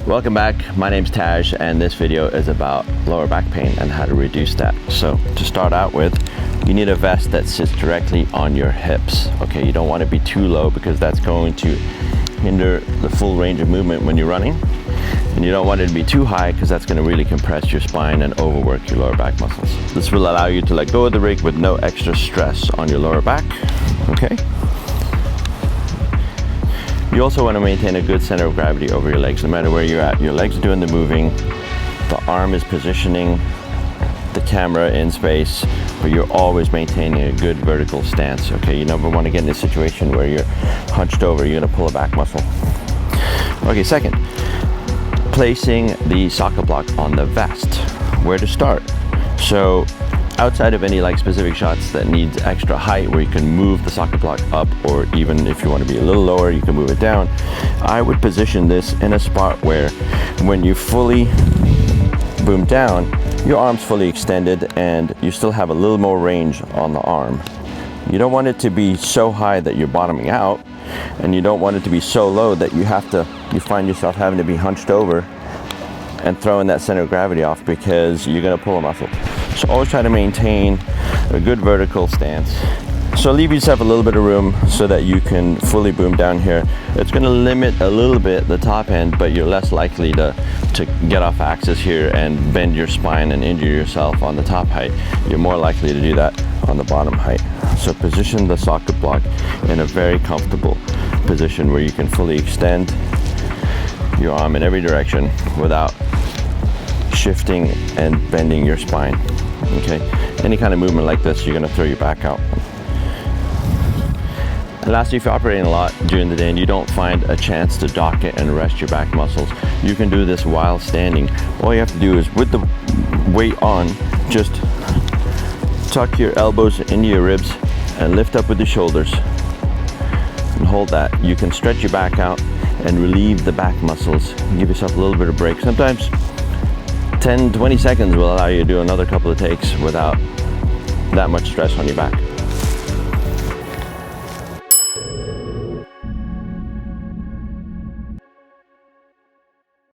Welcome back. My name's Taj, and this video is about lower back pain and how to reduce that. So to start out with, you need a vest that sits directly on your hips. Okay, you don't want to be too low because that's going to hinder the full range of movement when you're running. And you don't want it to be too high because that's going to really compress your spine and overwork your lower back muscles. This will allow you to let go of the rig with no extra stress on your lower back. Okay. You also want to maintain a good center of gravity over your legs, no matter where you're at. Your legs are doing the moving, the arm is positioning the camera in space, but you're always maintaining a good vertical stance, okay? You never want to get in a situation where you're hunched over, you're going to pull a back muscle. Okay, second, placing the socket block on the vest. Where to start? So, outside of any specific shots that needs extra height where you can move the socket block up, or even if you want to be a little lower you can move it down, I would position this in a spot where when you fully boom down, your arm's fully extended and you still have a little more range on the arm. You don't want it to be so high that you're bottoming out, and you don't want it to be so low that you find yourself having to be hunched over and throwing that center of gravity off because you're going to pull a muscle. So always try to maintain a good vertical stance. So leave yourself a little bit of room so that you can fully boom down here. It's going to limit a little bit the top end, but you're less likely to get off axis here and bend your spine and injure yourself on the top height. You're more likely to do that on the bottom height. So position the socket block in a very comfortable position where you can fully extend your arm in every direction without shifting and bending your spine. Okay, any kind of movement like this, you're going to throw your back out. And lastly, if you're operating a lot during the day and you don't find a chance to dock it and rest your back muscles, you can do this while standing. All you have to do is, with the weight on, just tuck your elbows into your ribs and lift up with the shoulders and hold that. You can stretch your back out and relieve the back muscles and give yourself a little bit of break. Sometimes 10-20 seconds will allow you to do another couple of takes without that much stress on your back.